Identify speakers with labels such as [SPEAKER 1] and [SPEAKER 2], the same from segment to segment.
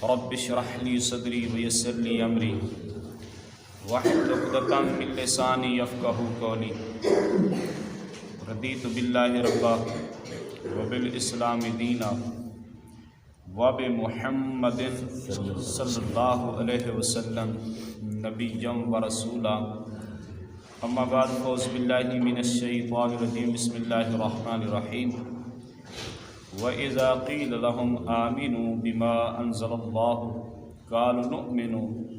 [SPEAKER 1] رب اشرح لي صدري ويسر لي أمري واحلل عقدة من لساني يفقهوا قولي رضيت بالله ربا وبالإسلام دينا وبمحمد صلی اللہ علیہ وسلم نبیا ورسولا اما بعد فاعوذ باللہ من الشیطان الرجیم بسم اللہ الرحمن الرحیم وَإِذَا قِيلَ لَهُمْ آمِنُوا بِمَا أَنزَلَ اللَّهُ قَالُوا نُؤْمِنُ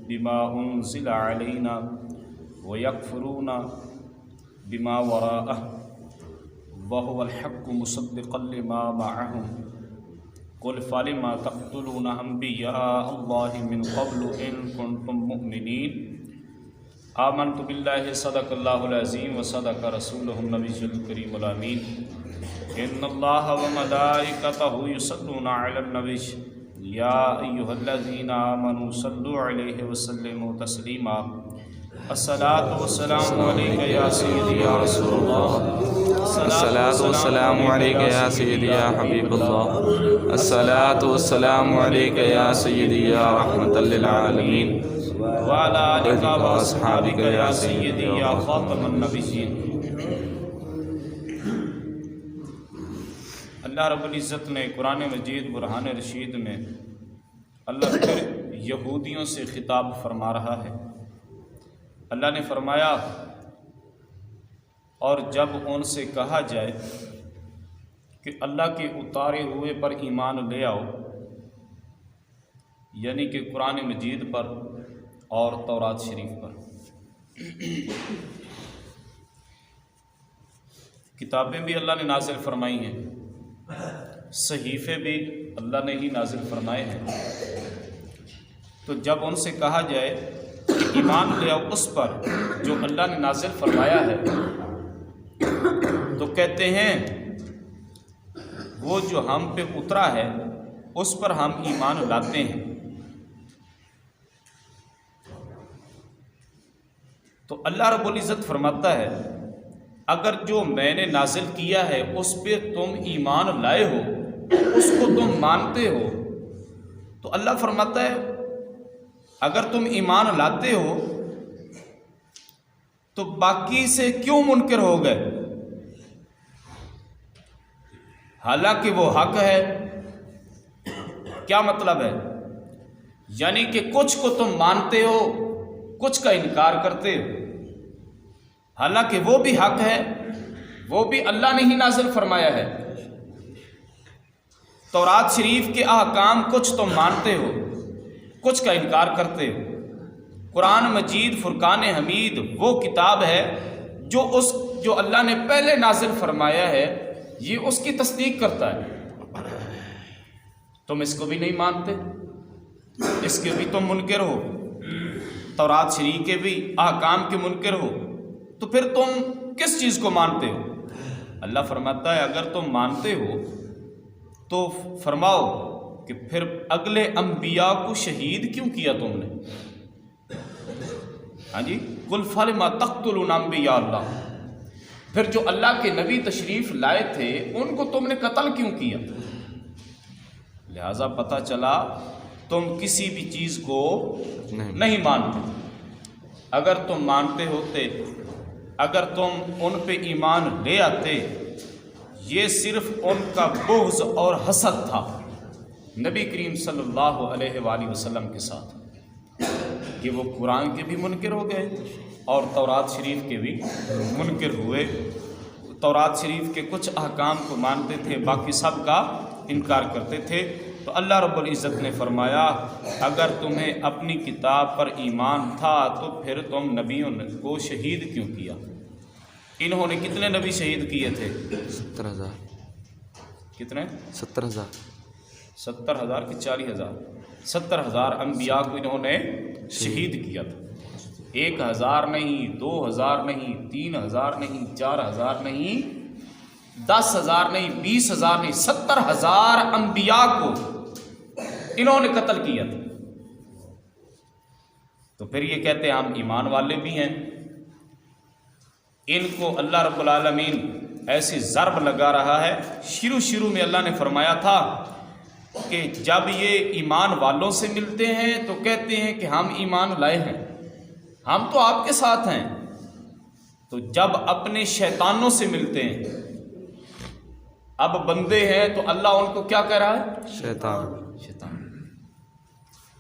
[SPEAKER 1] بِمَا أُنزِلَ عَلَيْنَا وَيَكْفُرُونَ بِمَا وَرَاءَهُ وَهُوَ الْحَقُّ مُصَدِّقًا لِمَا مَعَهُمْ قُلْ فَلِمَ تَقْتُلُونَ أَنْبِيَاءَ اللَّهِ مِنْ قَبْلُ إِن كُنتُم مُؤْمِنِينَ آمنت باللہ صدق اللہ العظیم وصدق رسولہ النبی الکریم الامین ان اللہ وملائکتہ یصلون علی النبی یا ایہا الذین آمنوا صلوا علیہ وسلموا تسلیما الصلاة والسلام علیک یا سیدی یا رسول اللہ
[SPEAKER 2] الصلاة والسلام علیک یا سیدی یا حبیب اللہ الصلاة والسلام علیک یا سیدی یا رحمت للعالمین
[SPEAKER 1] وعلى آلك وأصحابك يا سيدي يا خاتم النبيين۔ اللہ رب العزت نے قرآن مجید برہان رشید میں اللہ پھر یہودیوں سے خطاب فرما رہا ہے۔ اللہ نے فرمایا اور جب ان سے کہا جائے کہ اللہ کے اتارے ہوئے پر ایمان لے آؤ، یعنی کہ قرآن مجید پر اور تورات شریف پر، کتابیں بھی اللہ نے نازل فرمائی ہیں، صحیفے بھی اللہ نے ہی نازل فرمائے ہیں۔ تو جب ان سے کہا جائے کہ ایمان لے آؤ اس پر جو اللہ نے نازل فرمایا ہے، تو کہتے ہیں وہ جو ہم پہ اترا ہے اس پر ہم ایمان لاتے ہیں۔ تو اللہ رب العزت فرماتا ہے اگر جو میں نے نازل کیا ہے اس پہ تم ایمان لائے ہو، اس کو تم مانتے ہو، تو اللہ فرماتا ہے اگر تم ایمان لاتے ہو تو باقی سے کیوں منکر ہو گئے، حالانکہ وہ حق ہے۔ کیا مطلب ہے؟ یعنی کہ کچھ کو تم مانتے ہو، کچھ کا انکار کرتے ہو، حالانکہ وہ بھی حق ہے، وہ بھی اللہ نے ہی نازل فرمایا ہے۔ تورات شریف کے احکام کچھ تم مانتے ہو، کچھ کا انکار کرتے ہو۔ قرآن مجید فرقان حمید وہ کتاب ہے جو اللہ نے پہلے نازل فرمایا ہے، یہ اس کی تصدیق کرتا ہے۔ تم اس کو بھی نہیں مانتے، اس کے بھی تم منکر ہو، تورات شریف کے بھی احکام کے منکر ہو، تو پھر تم کس چیز کو مانتے ہو؟ اللہ فرماتا ہے اگر تم مانتے ہو تو فرماؤ کہ پھر اگلے انبیاء کو شہید کیوں کیا تم نے؟ ہاں جی، قل فلم تقتلون انبیاء اللہ، پھر جو اللہ کے نبی تشریف لائے تھے ان کو تم نے قتل کیوں کیا؟ لہذا پتہ چلا تم کسی بھی چیز کو نہیں مانتے۔ اگر تم مانتے ہوتے، اگر تم ان پہ ایمان لے آتے، یہ صرف ان کا بغض اور حسد تھا نبی کریم صلی اللہ علیہ وآلہ وسلم کے ساتھ، کہ وہ قرآن کے بھی منکر ہو گئے اور تورات شریف کے بھی منکر ہوئے۔ تورات شریف کے کچھ احکام کو مانتے تھے، باقی سب کا انکار کرتے تھے۔ تو اللہ رب العزت نے فرمایا اگر تمہیں اپنی کتاب پر ایمان تھا تو پھر تم نبیوں کو شہید کیوں کیا؟ انہوں نے کتنے نبی شہید کیے تھے؟
[SPEAKER 2] 70,000۔
[SPEAKER 1] کتنے؟
[SPEAKER 2] 70,000۔
[SPEAKER 1] 70,000 کہ 40,000؟ 70,000 انبیاء کو انہوں نے شہید کیا تھا۔ 1,000 نہیں، 2,000 نہیں، 3,000 نہیں، 4,000 نہیں، 10,000 نہیں، 20,000 نہیں، 70,000 انبیاء کو انہوں نے قتل کیا تھا۔ تو پھر یہ کہتے ہیں ہم ایمان والے بھی ہیں۔ ان کو اللہ رب العالمین ایسی ضرب لگا رہا ہے۔ شروع میں اللہ نے فرمایا تھا کہ جب یہ ایمان والوں سے ملتے ہیں تو کہتے ہیں کہ ہم ایمان لائے ہیں، ہم تو آپ کے ساتھ ہیں۔ تو جب اپنے شیطانوں سے ملتے ہیں، اب بندے ہیں تو اللہ ان کو کیا کہہ رہا ہے؟ شیطان۔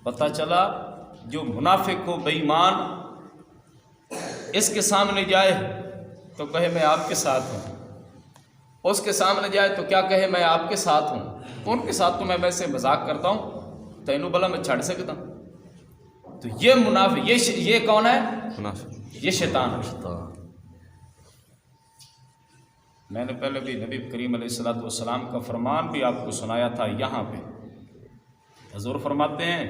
[SPEAKER 1] پتہ چلا جو منافق ہو، بے ایمان، اس کے سامنے جائے تو کہے میں آپ کے ساتھ ہوں، اس کے سامنے جائے تو کیا کہے میں آپ کے ساتھ ہوں، ان کے ساتھ تو میں ویسے مذاق کرتا ہوں، تینوں بلا میں چھڑ سکتا ہوں۔ تو یہ منافق، یہ کون ہے؟ یہ شیطان ہے۔ میں نے پہلے بھی نبی کریم علیہ السلام کا فرمان بھی آپ کو سنایا تھا یہاں پہ۔ حضور فرماتے ہیں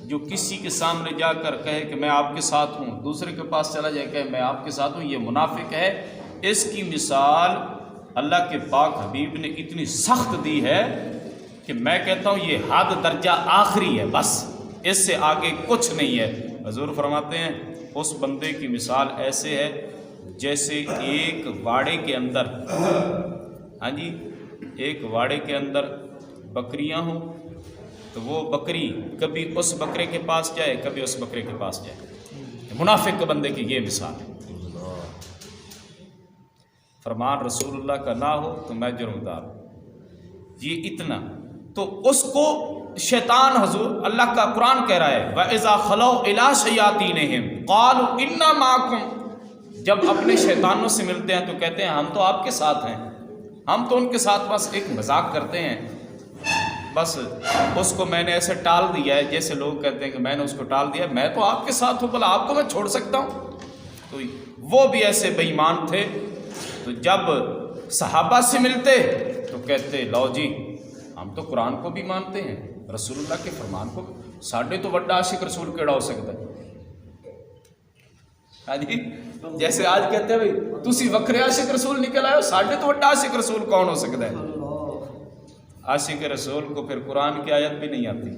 [SPEAKER 1] جو کسی کے سامنے جا کر کہے کہ میں آپ کے ساتھ ہوں، دوسرے کے پاس چلا جائے کہ میں آپ کے ساتھ ہوں، یہ منافق ہے۔ اس کی مثال اللہ کے پاک حبیب نے اتنی سخت دی ہے کہ میں کہتا ہوں یہ حد درجہ آخری ہے، بس اس سے آگے کچھ نہیں ہے۔ حضور فرماتے ہیں اس بندے کی مثال ایسے ہے جیسے ایک واڑے کے اندر، ہاں جی، ایک واڑے کے اندر بکریاں ہوں، تو وہ بکری کبھی اس بکرے کے پاس جائے، کبھی اس بکرے کے پاس جائے۔ منافق کے بندے کی یہ مثال ہے۔ فرمان رسول اللہ کا نہ ہو تو میں جرمدار ہوں، یہ اتنا۔ تو اس کو شیطان، حضور اللہ کا قرآن کہہ رہا ہے وَإِذَا خَلَوْا إِلَىٰ شَيَاطِينِهِمْ قَالُوا إِنَّا مَعَكُمْ، جب اپنے شیطانوں سے ملتے ہیں تو کہتے ہیں ہم تو آپ کے ساتھ ہیں، ہم تو ان کے ساتھ بس ایک مذاق کرتے ہیں، بس اس کو میں نے ایسے ٹال دیا ہے جیسے لوگ کہتے ہیں کہ میں نے اس کو ٹال دیا، میں تو آپ کے ساتھ ہوں، بھلا آپ کو میں چھوڑ سکتا ہوں؟ تو وہ بھی ایسے بے ایمان تھے۔ تو جب صحابہ سے ملتے تو کہتے لو جی ہم تو قرآن کو بھی مانتے ہیں، رسول اللہ کے فرمان کو، ساڈے تو بڑا عاشق رسول کیڑا ہو سکتا ہے؟ ہاں جی، جیسے آج کہتے ہیں بھائی تسی وکھرے عاشق رسول نکل آئے ہو، ساڈے تو بڑا عاشق رسول کون ہو سکتا ہے؟ عاشق رسول کو پھر قرآن کی آیت بھی نہیں آتی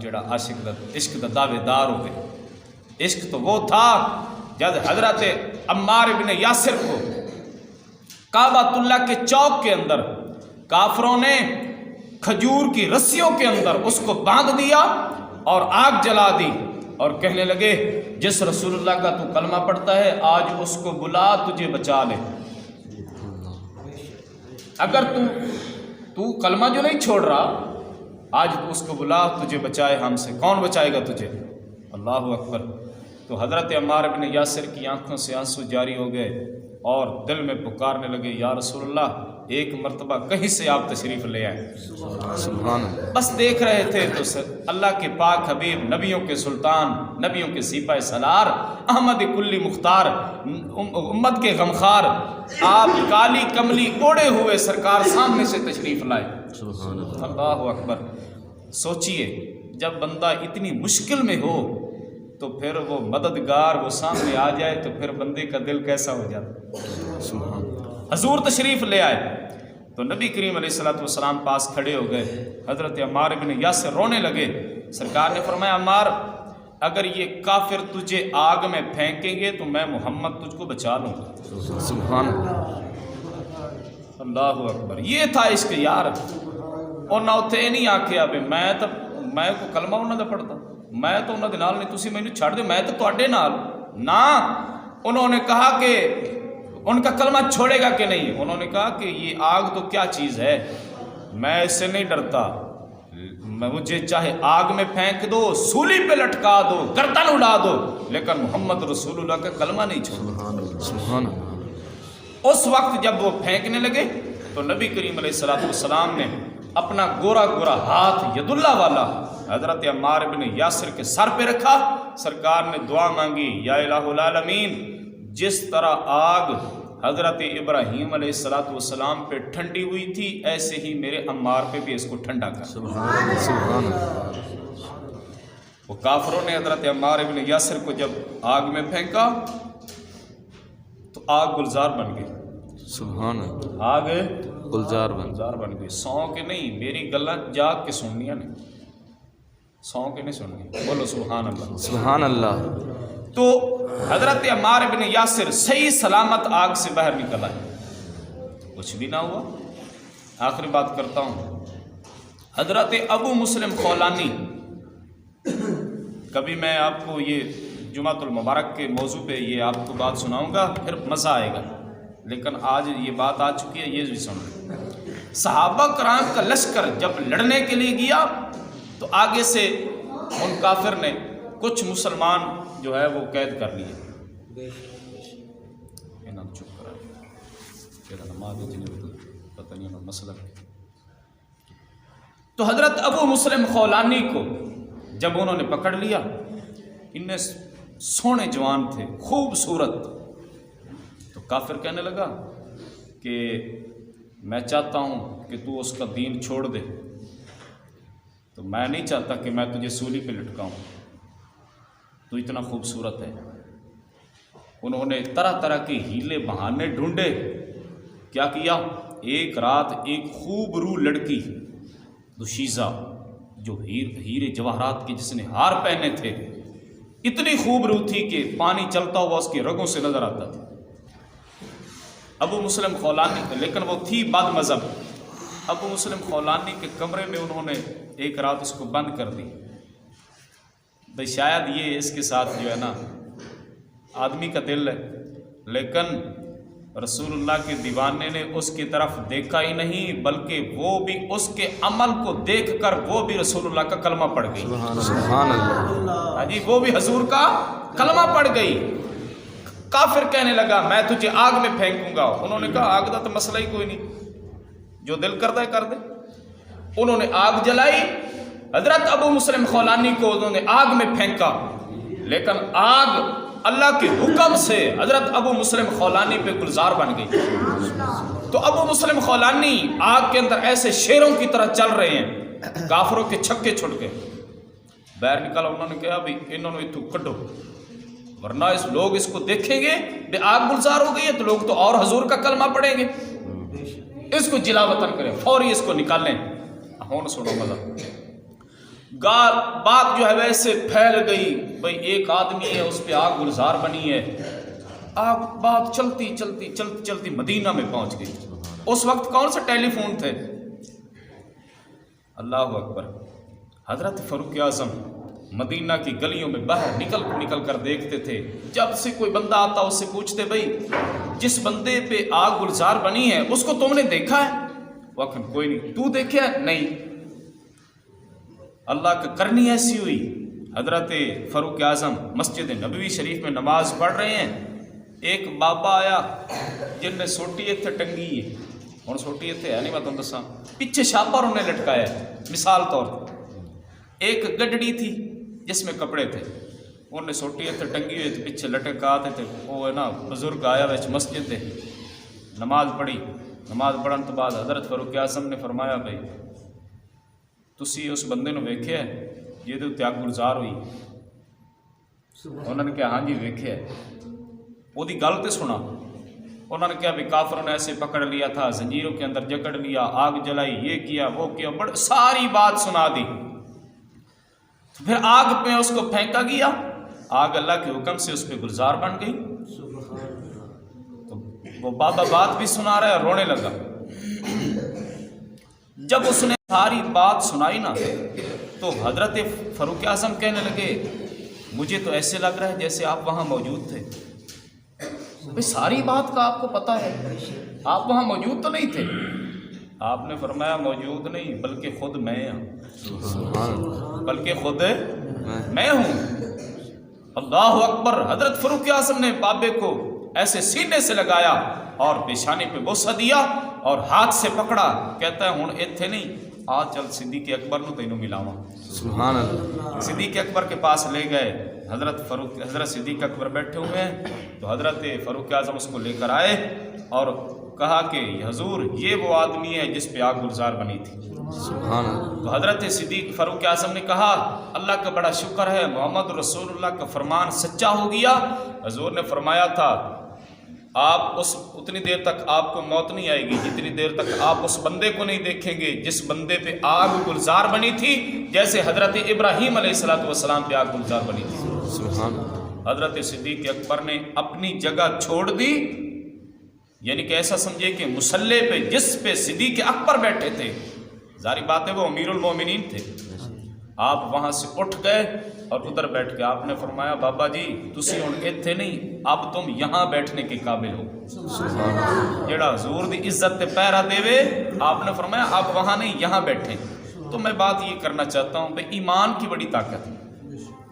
[SPEAKER 1] جڑا عاشق دا عشق دا دعوے دار ہو گئے۔ عشق تو وہ تھا جب حضرت عمار ابن یاسر کو کعبۃ اللہ کے چوک کے اندر کافروں نے کھجور کی رسیوں کے اندر اس کو باندھ دیا اور آگ جلا دی، اور کہنے لگے جس رسول اللہ کا تو کلمہ پڑھتا ہے آج اس کو بلا تجھے بچا لے، اگر تو کلمہ جو نہیں چھوڑ رہا آج اس کو بلا تجھے بچائے ہم سے، کون بچائے گا تجھے؟ اللہ اکبر۔ تو حضرت عمار بن یاسر کی آنکھوں سے آنسو جاری ہو گئے اور دل میں پکارنے لگے یا رسول اللہ ایک مرتبہ کہیں سے آپ تشریف لے آئیں۔
[SPEAKER 2] سبحان اللہ۔
[SPEAKER 1] بس دیکھ رہے تھے تو اللہ کے پاک حبیب، نبیوں کے سلطان، نبیوں کے سپاہ سالار، احمد کلی مختار، امت کے غمخار، آپ کالی کملی اوڑے ہوئے سرکار سامنے سے تشریف لائے۔ اللہ اکبر۔ سوچئے جب بندہ اتنی مشکل میں ہو تو پھر وہ مددگار وہ سامنے آ جائے تو پھر بندے کا دل کیسا ہو جاتا۔ حضور تشریف لے آئے تو نبی کریم علیہ السلام پاس کھڑے ہو گئے، حضرت عمار بن یاسر رونے لگے۔ سرکار نے فرمایا عمار اگر یہ کافر تجھے آگ میں پھینکیں گے تو میں محمد تجھ کو بچا لوں گا۔
[SPEAKER 2] سبحان اللہ۔
[SPEAKER 1] اللہ اکبر۔ یہ تھا عشق یار۔ اور نہ اتنے نہیں آکھیا بھی میں کو کلمہ انہوں نے پڑھتا، میں تو انہوں نے نال نہیں، تسی مینوں چھڑ دے، میں تو تواڈے نال نہ۔ انہوں نے کہا کہ ان کا کلمہ چھوڑے گا کہ نہیں؟ انہوں نے کہا کہ یہ آگ تو کیا چیز ہے، میں اس سے نہیں ڈرتا، مجھے چاہے آگ میں پھینک دو، سولی پہ لٹکا دو، گردن اڑا دو، لیکن محمد رسول اللہ کا کلمہ نہیں چھوڑوں۔
[SPEAKER 2] سبحان اللہ۔
[SPEAKER 1] اس وقت جب وہ پھینکنے لگے تو نبی کریم علیہ السلام نے اپنا گورا گورا ہاتھ ید اللہ والا حضرت عمار بن یاسر کے سر پہ رکھا، سرکار نے دعا مانگی یا الہ العالمین جس طرح آگ حضرت ابراہیم علیہ السلام پہ ٹھنڈی ہوئی تھی ایسے ہی میرے عمار پہ بھی اس کو ٹھنڈا کر۔
[SPEAKER 2] سبحان اللہ۔
[SPEAKER 1] وہ کافروں نے حضرت عمار بن یاسر کو جب آگ میں پھینکا تو آگ گلزار بن گئی۔
[SPEAKER 2] سبحان اللہ۔
[SPEAKER 1] آگ
[SPEAKER 2] گلزار
[SPEAKER 1] بن گئی۔ سو کے نہیں، میری گلاں جاگ کے سننیاں نہیں، سو کے نہیں سننی، بولو سبحان اللہ۔
[SPEAKER 2] سبحان اللہ۔
[SPEAKER 1] تو حضرت عمار بن یاسر صحیح سلامت آگ سے باہر نکل آئے، کچھ بھی نہ ہوا۔ آخری بات کرتا ہوں، حضرت ابو مسلم خولانی، کبھی میں آپ کو یہ جمعۃ المبارک کے موضوع پہ یہ آپ کو بات سناؤں گا، پھر مزہ آئے گا، لیکن آج یہ بات آ چکی ہے، یہ بھی سنو۔ صحابہ کرام کا لشکر جب لڑنے کے لیے گیا تو آگے سے ان کافر نے کچھ مسلمان جو ہے وہ قید کر لیے۔ چپ کرا پتہ نہیں مسئلہ۔ تو حضرت ابو مسلم خولانی کو جب انہوں نے پکڑ لیا، انہیں سونے جوان تھے، خوبصورت، تو کافر کہنے لگا کہ میں چاہتا ہوں کہ تو اس کا دین چھوڑ دے، تو میں نہیں چاہتا کہ میں تجھے سولی پہ لٹکاؤں، تو اتنا خوبصورت ہے۔ انہوں نے طرح طرح کے ہیلے بہانے ڈھونڈے، کیا کیا؟ ایک رات ایک خوب رو لڑکی دوشیزہ، جو ہیرے جواہرات کے جس نے ہار پہنے تھے، اتنی خوب رو تھی کہ پانی چلتا ہوا اس کی رگوں سے نظر آتا تھا۔ ابو مسلم خولانی، لیکن وہ تھی بد مذہب، ابو مسلم خولانی کے کمرے میں انہوں نے ایک رات اس کو بند کر دی۔ بھئی شاید یہ اس کے ساتھ جو ہے نا آدمی کا دل ہے، لیکن رسول اللہ کے دیوانے نے اس کی طرف دیکھا ہی نہیں، بلکہ وہ بھی اس کے عمل کو دیکھ کر وہ بھی رسول اللہ کا کلمہ پڑھ گئی۔
[SPEAKER 2] سبحان اللہ۔
[SPEAKER 1] ہاں جی، وہ بھی حضور کا کلمہ پڑھ گئی۔ کافر کہنے لگا میں تجھے آگ میں پھینکوں گا، انہوں نے کہا آگ دا تو مسئلہ ہی کوئی نہیں، جو دل کرتا ہے کر دے۔ انہوں نے آگ جلائی، حضرت ابو مسلم خولانی کو انہوں نے آگ میں پھینکا، لیکن آگ اللہ کے حکم سے حضرت ابو مسلم خولانی پہ گلزار بن گئی۔ تو ابو مسلم خولانی آگ کے اندر ایسے شیروں کی طرح چل رہے ہیں، کافروں کے چھکے چھٹ گئے، باہر نکلا۔ انہوں نے کہا بھی انہوں نے اتو کڈو، ورنہ لوگ اس کو دیکھیں گے بے آگ گلزار ہو گئی ہے تو لوگ تو اور حضور کا کلمہ پڑھیں گے، اس کو جلا وطن کریں، فوری اس کو نکالیں۔ ہون سنو مزہ، بات جو ہے ویسے پھیل گئی، بھئی ایک آدمی ہے اس پہ آگ گلزار بنی ہے، آگ بات چلتی چلتی چلتی چلتی مدینہ میں پہنچ گئی۔ اس وقت کون سے ٹیلی فون تھے؟ اللہ اکبر۔ حضرت فاروق اعظم مدینہ کی گلیوں میں باہر نکل کر دیکھتے تھے، جب سے کوئی بندہ آتا اس سے پوچھتے بھئی جس بندے پہ آگ گلزار بنی ہے اس کو تم نے دیکھا ہے؟ وقت کوئی نہیں۔ تو دیکھا ہے؟ نہیں۔ اللہ کا کرنی ایسی ہوئی، حضرت فاروق اعظم مسجد نبوی شریف میں نماز پڑھ رہے ہیں، ایک بابا آیا جن نے سوٹی اتنے ٹنگی ہے، اور سوٹی اتنے ہے نہیں، میں تم دساں پیچھے چھاپر انہیں لٹکایا ہے، مثال طور پر ایک گڈڑی تھی جس میں کپڑے تھے، انہوں نے سوٹی اتنے ٹنگی ہوئی تھی، پیچھے لٹکاتے تھے، وہ ہے نا بزرگ آیا ویچ مسجد دے، نماز پڑھی، نماز پڑھن تو بعد حضرت فاروق اعظم نے فرمایا بھائی تسی اس بندے نو ویکھیا ہے جہدے تے آگ گلزار ہوئی؟ انہوں نے کہا ہاں جی ویکھیا ہے۔ وہ دی گل تے سنا، انہوں نے کہا بھی کافروں نے ایسے پکڑ لیا تھا، زنجیروں کے اندر جکڑ لیا، آگ جلائی، یہ کیا وہ کیا، بڑی ساری بات سنا دی۔ تو پھر آگ پہ اس کو پھینکا گیا، آگ اللہ کے حکم سے اس پہ گلزار بن گئی۔ تو وہ بابا بات بھی سنا رہا ہے اور رونے لگا۔ جب اس نے ساری بات سنائی نا تو حضرت فاروق اعظم کہنے لگے مجھے تو ایسے لگ رہا ہے جیسے آپ وہاں موجود تھے۔ بھئی ساری بات کا آپ کو پتہ ہے، آپ وہاں موجود تو نہیں تھے؟ آپ نے فرمایا موجود نہیں بلکہ خود میں ہوں، بلکہ خود میں ہوں۔ اللہ اکبر۔ حضرت فاروق اعظم نے بابے کو ایسے سینے سے لگایا اور پیشانی پہ بوسہ دیا اور ہاتھ سے پکڑا، کہتا ہے ہن ایتھے نہیں، آ چل صدیق اکبر نو تینوں ملاواں۔
[SPEAKER 2] سبحان اللہ۔
[SPEAKER 1] صدیق اکبر کے پاس لے گئے، حضرت صدیق اکبر بیٹھے ہوئے ہیں، تو حضرت فاروق اعظم اس کو لے کر آئے اور کہا کہ حضور یہ وہ آدمی ہے جس پہ آگ گلزار بنی تھی۔
[SPEAKER 2] سبحان اللہ۔
[SPEAKER 1] تو حضرت صدیق فاروق اعظم نے کہا اللہ کا بڑا شکر ہے محمد رسول اللہ کا فرمان سچا ہو گیا۔ حضور نے فرمایا تھا آپ اتنی دیر تک آپ کو موت نہیں آئے گی جتنی دیر تک آپ اس بندے کو نہیں دیکھیں گے جس بندے پہ آگ گلزار بنی تھی، جیسے حضرت ابراہیم علیہ السلام پہ آگ گلزار بنی تھی۔
[SPEAKER 2] سبحان اللہ۔
[SPEAKER 1] حضرت صدیق اکبر نے اپنی جگہ چھوڑ دی، یعنی کہ ایسا سمجھے کہ مصلی پہ جس پہ صدیق اکبر بیٹھے تھے ظاہری بات ہے وہ امیر المومنین تھے. آپ وہاں سے اٹھ گئے اور ادھر بیٹھ کے آپ نے فرمایا بابا جی تسی ہن ایتھے نہیں، اب تم یہاں بیٹھنے کے قابل ہو. جڑا حضور دی عزت تے پہرا دے آپ نے فرمایا اب وہاں نہیں یہاں بیٹھے. تو میں بات یہ کرنا چاہتا ہوں بھائی ایمان کی بڑی طاقت ہے،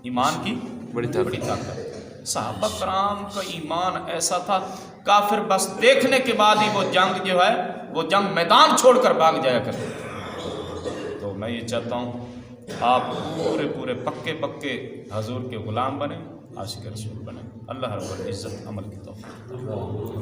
[SPEAKER 1] ایمان کی بڑی طاقت. صحابہ کرام کا ایمان ایسا تھا کافر بس دیکھنے کے بعد ہی وہ جنگ جو ہے وہ جنگ میدان چھوڑ کر بھاگ جایا کرتے. تو میں یہ چاہتا ہوں آپ پورے پکے حضور کے غلام بنیں، عاشق رسول بنیں. اللہ رب العزت عمل کی توفیق.